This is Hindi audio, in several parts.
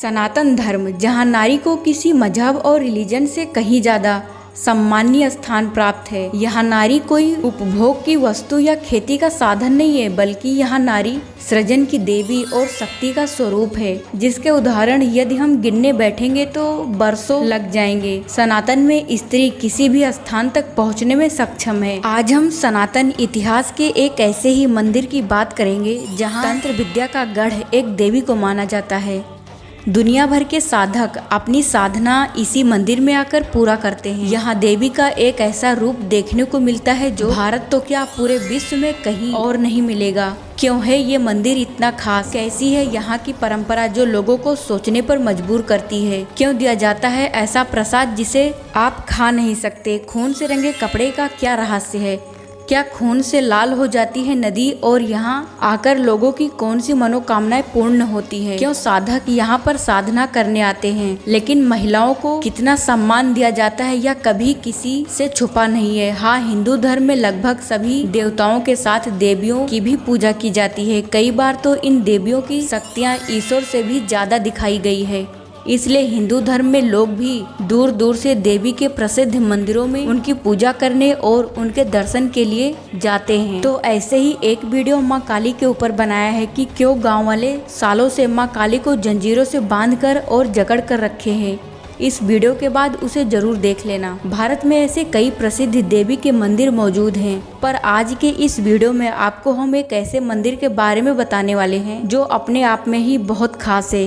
सनातन धर्म, जहाँ नारी को किसी मजहब और रिलीजन से कहीं ज्यादा सम्मानीय स्थान प्राप्त है। यहाँ नारी कोई उपभोग की वस्तु या खेती का साधन नहीं है, बल्कि यहाँ नारी सृजन की देवी और शक्ति का स्वरूप है, जिसके उदाहरण यदि हम गिनने बैठेंगे तो बरसों लग जाएंगे। सनातन में स्त्री किसी भी स्थान तक पहुँचने में सक्षम है। आज हम सनातन इतिहास के एक ऐसे ही मंदिर की बात करेंगे जहाँ तंत्र विद्या का गढ़ एक देवी को माना जाता है। दुनिया भर के साधक अपनी साधना इसी मंदिर में आकर पूरा करते हैं। यहाँ देवी का एक ऐसा रूप देखने को मिलता है जो भारत तो क्या पूरे विश्व में कहीं और नहीं मिलेगा। क्यों है ये मंदिर इतना खास? कैसी है यहाँ की परंपरा जो लोगों को सोचने पर मजबूर करती है? क्यों दिया जाता है ऐसा प्रसाद जिसे आप खा नहीं सकते? खून से रंगे कपड़े का क्या रहस्य है? क्या खून से लाल हो जाती है नदी और यहाँ आकर लोगों की कौन सी मनोकामनाएं पूर्ण होती है? क्यों साधक यहाँ पर साधना करने आते हैं, लेकिन महिलाओं को कितना सम्मान दिया जाता है यह कभी किसी से छुपा नहीं है। हाँ, हिंदू धर्म में लगभग सभी देवताओं के साथ देवियों की भी पूजा की जाती है। कई बार तो इन देवियों की शक्तियाँ ईश्वर से भी ज्यादा दिखाई गई है। इसलिए हिंदू धर्म में लोग भी दूर दूर से देवी के प्रसिद्ध मंदिरों में उनकी पूजा करने और उनके दर्शन के लिए जाते हैं। तो ऐसे ही एक वीडियो माँ काली के ऊपर बनाया है कि क्यों गांव वाले सालों से माँ काली को जंजीरों से बांधकर और जकड़ कर रखे हैं। इस वीडियो के बाद उसे जरूर देख लेना। भारत में ऐसे कई प्रसिद्ध देवी के मंदिर मौजूद हैं, पर आज के इस वीडियो में आपको हम एक ऐसे मंदिर के बारे में बताने वाले हैं जो अपने आप में ही बहुत खास है,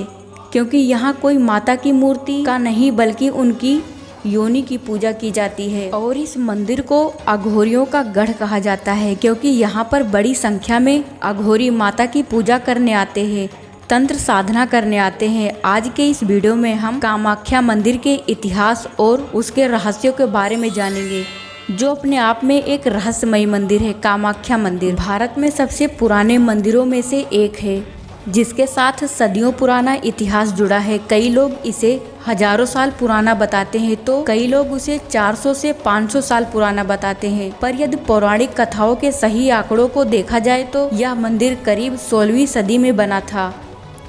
क्योंकि यहाँ कोई माता की मूर्ति का नहीं बल्कि उनकी योनि की पूजा की जाती है। और इस मंदिर को अघोरियों का गढ़ कहा जाता है, क्योंकि यहाँ पर बड़ी संख्या में अघोरी माता की पूजा करने आते हैं, तंत्र साधना करने आते हैं। आज के इस वीडियो में हम कामाख्या मंदिर के इतिहास और उसके रहस्यों के बारे में जानेंगे, जो अपने आप में एक रहस्यमयी मंदिर है। कामाख्या मंदिर भारत में सबसे पुराने मंदिरों में से एक है, जिसके साथ सदियों पुराना इतिहास जुड़ा है। कई लोग इसे हजारों साल पुराना बताते हैं तो कई लोग उसे 400 से 500 साल पुराना बताते हैं। पर यदि पौराणिक कथाओं के सही आंकड़ों को देखा जाए तो यह मंदिर करीब 16वीं सदी में बना था,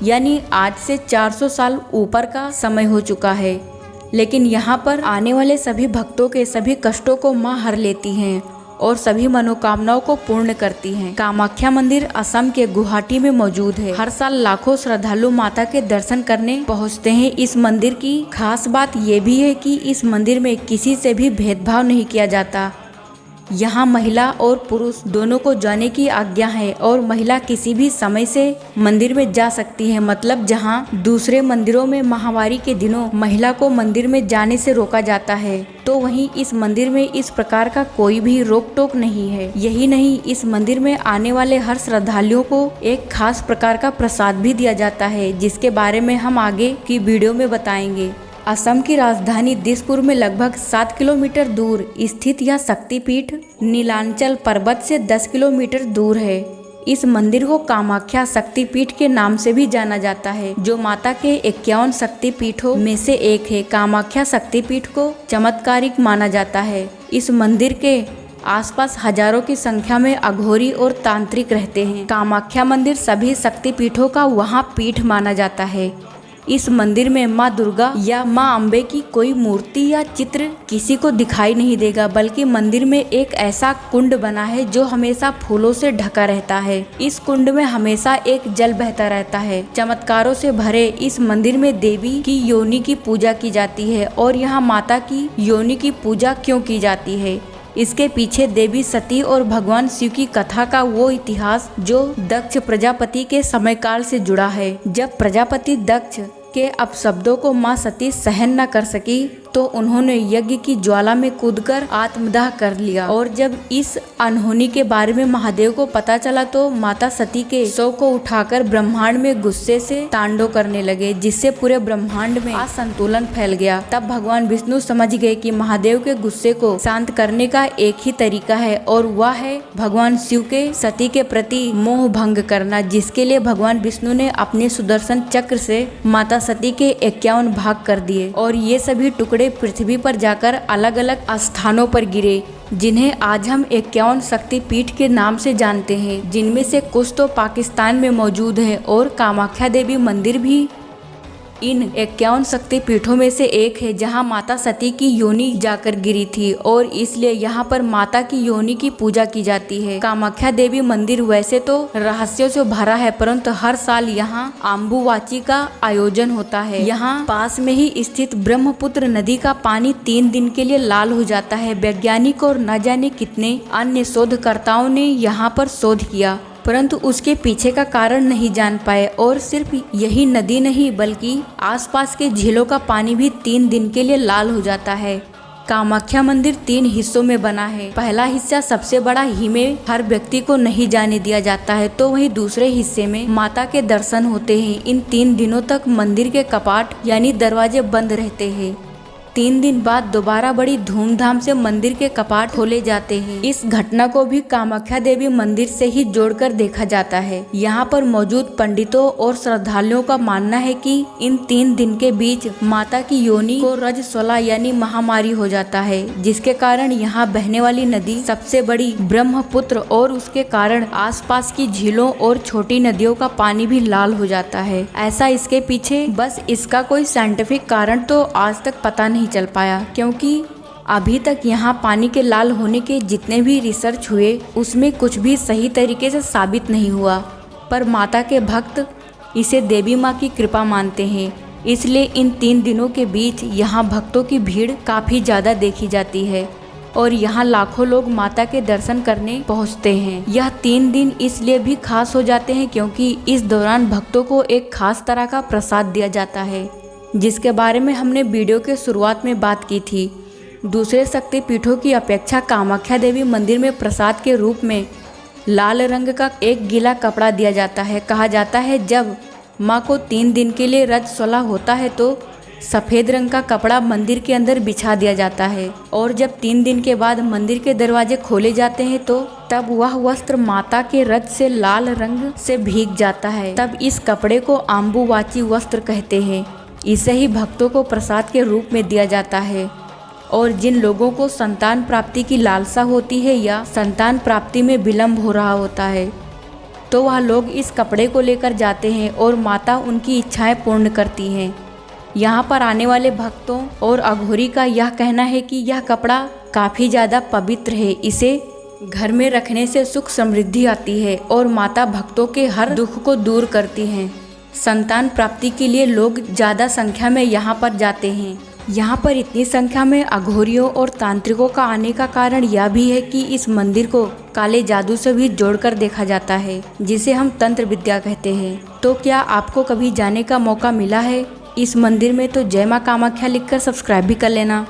यानी आज से 400 साल ऊपर का समय हो चुका है। लेकिन यहाँ पर आने वाले सभी भक्तों के सभी कष्टों को माँ हर लेती हैं और सभी मनोकामनाओं को पूर्ण करती हैं। कामाख्या मंदिर असम के गुवाहाटी में मौजूद है। हर साल लाखों श्रद्धालु माता के दर्शन करने पहुंचते हैं। इस मंदिर की खास बात ये भी है कि इस मंदिर में किसी से भी भेदभाव नहीं किया जाता। यहाँ महिला और पुरुष दोनों को जाने की आज्ञा है और महिला किसी भी समय से मंदिर में जा सकती है। मतलब जहाँ दूसरे मंदिरों में महावारी के दिनों महिला को मंदिर में जाने से रोका जाता है, तो वहीं इस मंदिर में इस प्रकार का कोई भी रोक टोक नहीं है। यही नहीं, इस मंदिर में आने वाले हर श्रद्धालुओं को एक खास प्रकार का प्रसाद भी दिया जाता है, जिसके बारे में हम आगे की वीडियो में बताएंगे। असम की राजधानी दिसपुर में लगभग 7 किलोमीटर दूर स्थित यह शक्तिपीठ नीलांचल पर्वत से 10 किलोमीटर दूर है। इस मंदिर को कामाख्या शक्तिपीठ के नाम से भी जाना जाता है, जो माता के 51 शक्तिपीठों में से एक है। कामाख्या शक्तिपीठ को चमत्कारिक माना जाता है। इस मंदिर के आसपास हजारों की संख्या में अघोरी और तांत्रिक रहते हैं। कामाख्या मंदिर सभी शक्तिपीठों का वहाँ पीठ माना जाता है। इस मंदिर में माँ दुर्गा या माँ अम्बे की कोई मूर्ति या चित्र किसी को दिखाई नहीं देगा, बल्कि मंदिर में एक ऐसा कुंड बना है जो हमेशा फूलों से ढका रहता है। इस कुंड में हमेशा एक जल बहता रहता है। चमत्कारों से भरे इस मंदिर में देवी की योनि की पूजा की जाती है। और यहाँ माता की योनि की पूजा क्यों की जाती है, इसके पीछे देवी सती और भगवान शिव की कथा का वो इतिहास जो दक्ष प्रजापति के समय काल से जुड़ा है। जब प्रजापति दक्ष के अपशब्दों को माँ सती सहन न कर सकी तो उन्होंने यज्ञ की ज्वाला में कूदकर आत्मदाह कर लिया। और जब इस अनहोनी के बारे में महादेव को पता चला तो माता सती के शव को उठाकर ब्रह्मांड में गुस्से से तांडव करने लगे, जिससे पूरे ब्रह्मांड में असंतुलन फैल गया। तब भगवान विष्णु समझ गए कि महादेव के गुस्से को शांत करने का एक ही तरीका है, और वह है भगवान शिव के सती के प्रति मोह भंग करना, जिसके लिए भगवान विष्णु ने अपने सुदर्शन चक्र से माता सती के 51 भाग कर दिए और ये सभी टुकड़े पृथ्वी पर जाकर अलग अलग स्थानों पर गिरे, जिन्हें आज हम 51 शक्तिपीठ के नाम से जानते हैं, जिनमें से कुछ तो पाकिस्तान में मौजूद है और कामाख्या देवी मंदिर भी इन 51 शक्तिपीठों में से एक है जहां माता सती की योनि जाकर गिरी थी और इसलिए यहां पर माता की योनि की पूजा की जाती है। कामाख्या देवी मंदिर वैसे तो रहस्यों से भरा है, परंतु हर साल यहां आम्बुवाची का आयोजन होता है। यहां पास में ही स्थित ब्रह्मपुत्र नदी का पानी 3 दिन के लिए लाल हो जाता है। वैज्ञानिक और न जाने कितने अन्य शोधकर्ताओं ने यहाँ पर शोध किया, परंतु उसके पीछे का कारण नहीं जान पाए। और सिर्फ यही नदी नहीं बल्कि आसपास के झीलों का पानी भी 3 दिन के लिए लाल हो जाता है। कामाख्या मंदिर 3 हिस्सों में बना है। पहला हिस्सा सबसे बड़ा ही में हर व्यक्ति को नहीं जाने दिया जाता है, तो वहीं दूसरे हिस्से में माता के दर्शन होते हैं। इन 3 दिनों तक मंदिर के कपाट यानी दरवाजे बंद रहते हैं। 3 दिन बाद दोबारा बड़ी धूमधाम से मंदिर के कपाट खोले जाते हैं। इस घटना को भी कामाख्या देवी मंदिर से ही जोड़कर देखा जाता है। यहाँ पर मौजूद पंडितों और श्रद्धालुओं का मानना है कि इन 3 दिन के बीच माता की योनि को रजस्वला यानी महामारी हो जाता है, जिसके कारण यहाँ बहने वाली नदी सबसे बड़ी ब्रह्मपुत्र और उसके कारण आसपास की झीलों और छोटी नदियों का पानी भी लाल हो जाता है। ऐसा इसके पीछे बस इसका कोई साइंटिफिक कारण तो आज तक पता नहीं चल पाया, क्योंकि अभी तक यहाँ पानी के लाल होने के जितने भी रिसर्च हुए उसमें कुछ भी सही तरीके से साबित नहीं हुआ। पर माता के भक्त इसे देवी माँ की कृपा मानते हैं, इसलिए इन 3 दिनों के बीच यहाँ भक्तों की भीड़ काफ़ी ज़्यादा देखी जाती है और यहाँ लाखों लोग माता के दर्शन करने पहुँचते हैं। यह 3 दिन इसलिए भी खास हो जाते हैं क्योंकि इस दौरान भक्तों को एक खास तरह का प्रसाद दिया जाता है, जिसके बारे में हमने वीडियो के शुरुआत में बात की थी। दूसरे शक्तिपीठों की अपेक्षा कामाख्या देवी मंदिर में प्रसाद के रूप में लाल रंग का एक गीला कपड़ा दिया जाता है। कहा जाता है जब माँ को 3 दिन के लिए रजस्वला होता है तो सफ़ेद रंग का कपड़ा मंदिर के अंदर बिछा दिया जाता है और जब 3 दिन के बाद मंदिर के दरवाजे खोले जाते हैं तो तब वह वस्त्र माता के रज से लाल रंग से भीग जाता है। तब इस कपड़े को आम्बुवाची वस्त्र कहते हैं। इसे ही भक्तों को प्रसाद के रूप में दिया जाता है और जिन लोगों को संतान प्राप्ति की लालसा होती है या संतान प्राप्ति में विलम्ब हो रहा होता है तो वह लोग इस कपड़े को लेकर जाते हैं और माता उनकी इच्छाएं पूर्ण करती हैं। यहाँ पर आने वाले भक्तों और अघोरी का यह कहना है कि यह कपड़ा काफ़ी ज़्यादा पवित्र है, इसे घर में रखने से सुख समृद्धि आती है और माता भक्तों के हर दुख को दूर करती हैं। संतान प्राप्ति के लिए लोग ज़्यादा संख्या में यहाँ पर जाते हैं। यहाँ पर इतनी संख्या में अघोरियों और तांत्रिकों का आने का कारण यह भी है कि इस मंदिर को काले जादू से भी जोड़कर देखा जाता है, जिसे हम तंत्र विद्या कहते हैं। तो क्या आपको कभी जाने का मौका मिला है इस मंदिर में तो जय माँ कामाख्या लिखकर सब्सक्राइब भी कर लेना।